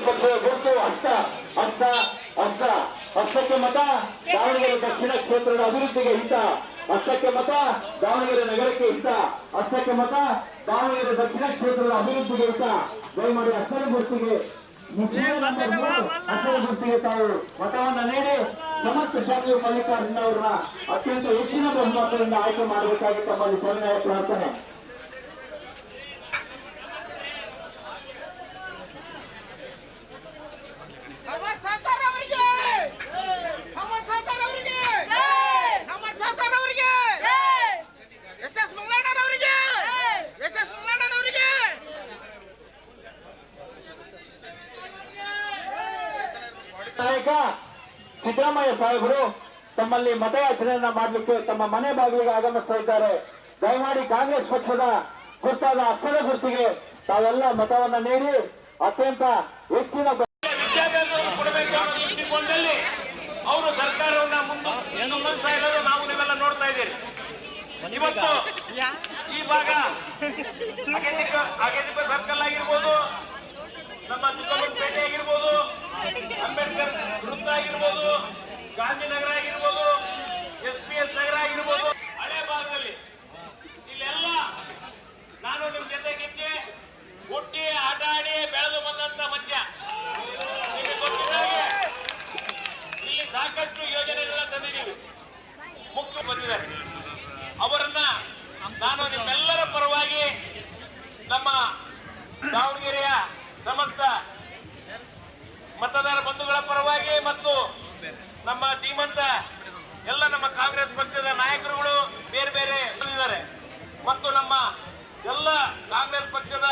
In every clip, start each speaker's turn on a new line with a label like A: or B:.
A: ಗುರುತು ಹಸ್ತ ಹಸ್ತ ಹಸ್ತ ಹಸ್ತಕ್ಕೆ ಮತ ದಾವಣಗೆರೆ ದಕ್ಷಿಣ ಕ್ಷೇತ್ರದ ಅಭಿವೃದ್ಧಿಗೆ ಹಿತ. ಹಸ್ತಕ್ಕೆ ಮತ ದಾವಣಗೆರೆ ನಗರಕ್ಕೆ ಹಿತ. ಹಸ್ತಕ್ಕೆ ಮತ ದಾವಣಗೆರೆ ದಕ್ಷಿಣ ಕ್ಷೇತ್ರದ ಅಭಿವೃದ್ಧಿಗೆ ಹಿತ. ದಯಮಾಡಿ ಹಸ್ತದ ಗುರುತಿಗೆ ಹಸ್ತದ ಗುರುತಿಗೆ ತಾವು ಮತವನ್ನ ನೀಡಿ ಸಮಸ್ತ ಶಾಲೆಯು ಮಲ್ಲಿಕಾರ್ಜುನ ಅವರನ್ನ ಅತ್ಯಂತ ಹೆಚ್ಚಿನ ಬಹುಮತದಿಂದ ಆಯ್ಕೆ ಮಾಡಬೇಕಾಗಿ ತಮ್ಮಲ್ಲಿ ಸವಿನಯ ಪ್ರಾರ್ಥನೆ. ನಾಯಕ ಸಿದ್ದರಾಮಯ್ಯ ಸಾಹೇಬರು ತಮ್ಮಲ್ಲಿ ಮತಯಾಚನೆಯನ್ನ ಮಾಡಲಿಕ್ಕೆ ತಮ್ಮ ಮನೆ ಬಾಗಿಲಿಗೆ ಆಗಮಿಸ್ತಾ ಇದ್ದಾರೆ. ದಯಮಾಡಿ ಕಾಂಗ್ರೆಸ್ ಪಕ್ಷದ ಗುರುತಾದ ಹಸ್ತದ ಗುರುತಿಗೆ ತಾವೆಲ್ಲ ಮತವನ್ನ ನೀಡಿ ಅತ್ಯಂತ ಹೆಚ್ಚಿನ
B: ದೃಷ್ಟಿಕೋನದಲ್ಲಿ ಅವರು ಸರ್ಕಾರವನ್ನ ಮುಂದುವರಿಸ್ತಾ ಇರೋದು ನಾವು ನೀವೆಲ್ಲ ನೋಡ್ತಾ ಇದ್ದೀರಿ. ಇವತ್ತು ಈ ಭಾಗ ಅಗೇದಿಕ ಸರ್ಕಲ್ ಆಗಿರ್ಬೋದು, ನಮ್ಮ ಚಿಕ್ಕಪೇಟೆ ಆಗಿರ್ಬೋದು, ಅಂಬೇಡ್ಕರ್ ವೃತ್ತ ಆಗಿರ್ಬೋದು, ಗಾಂಧಿನಗರ ಆಗಿರ್ಬೋದು, SPS ನಗರ ಆಗಿರ್ಬೋದು, ಹಳೆ ಭಾಗದಲ್ಲಿ ಇಲ್ಲೆಲ್ಲ ನಾನು ನಿಮ್ ಜೊತೆಗಿದ್ದೆ. ಹುಟ್ಟಿ ಆಟ ಆಡಿ ಬೆಳೆದು ಬಂದಂತ ಮಧ್ಯ ಇಲ್ಲಿ ಸಾಕಷ್ಟು ಯೋಜನೆಗಳನ್ನ ತಂದಿದ್ದೀವಿ. ಮುಖ್ಯ ಬಂದಿದ್ದಾರೆ. ಅವರನ್ನ ನಾನು ನಿಮ್ಮೆಲ್ಲರ ಪರವಾಗಿ, ನಮ್ಮ ದಾವಣಗೆರೆಯ ಸಮಸ್ತ ಮತದಾರ ಬಂಧುಗಳ ಪರವಾಗಿ ಮತ್ತು ನಮ್ಮ ಧೀಮಂತ ಎಲ್ಲ ನಮ್ಮ ಕಾಂಗ್ರೆಸ್ ಪಕ್ಷದ ನಾಯಕರುಗಳು ಬೇರೆ ಬೇರೆ ಇದ್ದಾರೆ ಮತ್ತು ನಮ್ಮ ಎಲ್ಲ ಕಾಂಗ್ರೆಸ್ ಪಕ್ಷದ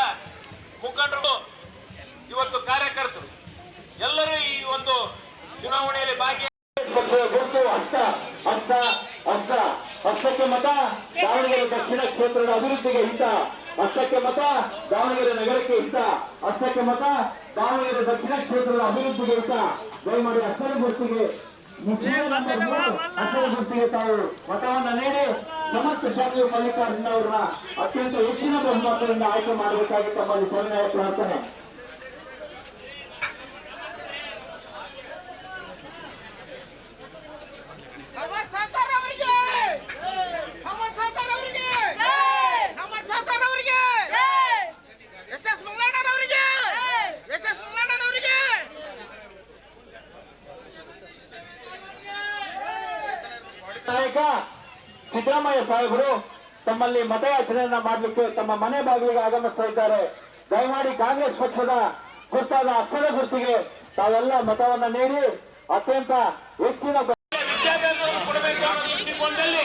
B: ಮುಖಂಡರು, ಇವತ್ತು ಕಾರ್ಯಕರ್ತರು ಎಲ್ಲರೂ ಈ ಒಂದು ಚುನಾವಣೆಯಲ್ಲಿ
A: ಗುರುತು ಹಸ್ತ ಹಸ್ತ ಹಸ್ತ ಹಸ್ತಕ್ಕೆ ಮತ ದಾವಣಗೆರೆ ದಕ್ಷಿಣ ಕ್ಷೇತ್ರದ ಅಭಿವೃದ್ಧಿಗೆ ಹಿತ. ಹಸ್ತಕ್ಕೆ ಮತ ದಾವಣಗೆರೆ ನಗರಕ್ಕೆ ಹಿತ. ಹಸ್ತಕ್ಕೆ ಮತ ದಾವಣಗೆರೆ ದಕ್ಷಿಣ ಕ್ಷೇತ್ರದ ಅಭಿವೃದ್ಧಿಗೆ ಹಿತ. ದಯಮಾಡಿ ಹಸ್ತದ ಗುರುತಿಗೆ ಹಸ್ತದ ಗುರುತಿಗೆ ತಾವು ಮತವನ್ನ ನೀಡಿ ಸಮಸ್ತ ಶಾಲೆಯು ಮಲ್ಲಿಕಾರ್ಜುನ ಅವರನ್ನ ಅತ್ಯಂತ ಹೆಚ್ಚಿನ ಬಹುಮತದಿಂದ ಆಯ್ಕೆ ಮಾಡಬೇಕಾಗಿ ತಮ್ಮಲ್ಲಿ ಸವಿನಯ ಪ್ರಾರ್ಥನೆ. ನಾಯಕ ಸಿದ್ದರಾಮಯ್ಯ ಸಾಹೇಬರು ತಮ್ಮಲ್ಲಿ ಮತಯಾಚನೆಯನ್ನ ಮಾಡಲಿಕ್ಕೆ ತಮ್ಮ ಮನೆ ಬಾಗಿಲಿಗೆ ಆಗಮಿಸ್ತಾ ಇದ್ದಾರೆ. ದಯಮಾಡಿ ಕಾಂಗ್ರೆಸ್ ಪಕ್ಷದ ಗುರುತಾದ ಹಸ್ತದ ಗುರುತಿಗೆ ತಾವೆಲ್ಲ ಮತವನ್ನ ನೀಡಿ ಅತ್ಯಂತ ಹೆಚ್ಚಿನ
B: ದೃಷ್ಟಿಕೋನದಲ್ಲಿ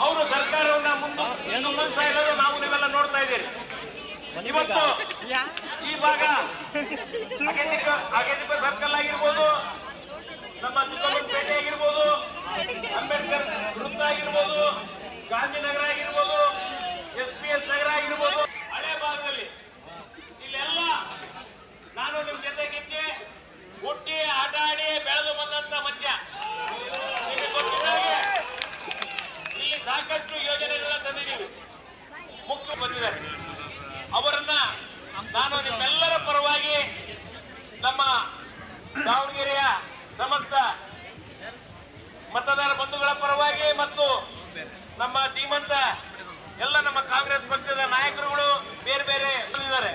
B: ಅವರು ಸರ್ಕಾರವನ್ನ ಮುಂದುವರಿಸ್ತಾ ಇರೋದು ನಾವು ನೀವೆಲ್ಲ ನೋಡ್ತಾ ಇದ್ದೀರಿ. ಇವತ್ತು ಈ ಭಾಗ ಅಗೇದಿಕ ಸರ್ಕಲ್ ಆಗಿರ್ಬೋದು, ನಮ್ಮ ಚಿಕ್ಕಪೇಟೆ ಆಗಿರ್ಬೋದು, ಅಂಬೇಡ್ಕರ್ ವೃತ್ತ ಆಗಿರ್ಬೋದು, ಗಾಂಧಿನಗರ ಆಗಿರ್ಬೋದು, SPS ನಗರ ಆಗಿರ್ಬೋದು, ಹಳೆ ಭಾಗದಲ್ಲಿ ಇಲ್ಲೆಲ್ಲ ನಾನು ನಿಮ್ ಜೊತೆಗಿದ್ದೆ. ಹುಟ್ಟಿ ಆಟ ಆಡಿ ಬೆಳೆದು ಬಂದಂತ ಮಧ್ಯ ಇಲ್ಲಿ ಸಾಕಷ್ಟು ಯೋಜನೆಗಳನ್ನ ತಂದಿದ್ದೀವಿ. ಮುಖ್ಯ ಬಂದಿದ್ದಾರೆ. ಅವರನ್ನ ನಾನು ನಿಮ್ಮೆಲ್ಲರ ಪರವಾಗಿ, ನಮ್ಮ ದಾವಣಗೆರೆಯ ಸಮಸ್ತ ಮತದಾರ ಬಂಧುಗಳ ಪರವಾಗಿ ಮತ್ತು ನಮ್ಮ ಧೀಮಂತ ಎಲ್ಲ ನಮ್ಮ ಕಾಂಗ್ರೆಸ್ ಪಕ್ಷದ ನಾಯಕರುಗಳು ಬೇರೆ ಬೇರೆ ಇದ್ದಾರೆ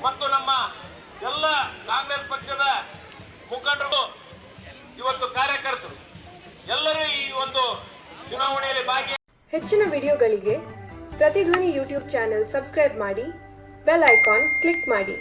B: ಮತ್ತು ನಮ್ಮ ಎಲ್ಲ ಕಾಂಗ್ರೆಸ್ ಪಕ್ಷದ ಮುಖಂಡರು, ಇವತ್ತು ಕಾರ್ಯಕರ್ತರು ಎಲ್ಲರೂ ಈ ಒಂದು ಚುನಾವಣೆಯಲ್ಲಿ
C: ಹೆಚ್ಚಿನ ವಿಡಿಯೋಗಳಿಗೆ ಪ್ರತಿಧ್ವನಿ ಯೂಟ್ಯೂಬ್ ಚಾನೆಲ್ ಸಬ್ಸ್ಕ್ರೈಬ್ ಮಾಡಿ, ಬೆಲ್ ಐಕಾನ್ ಕ್ಲಿಕ್ ಮಾಡಿ.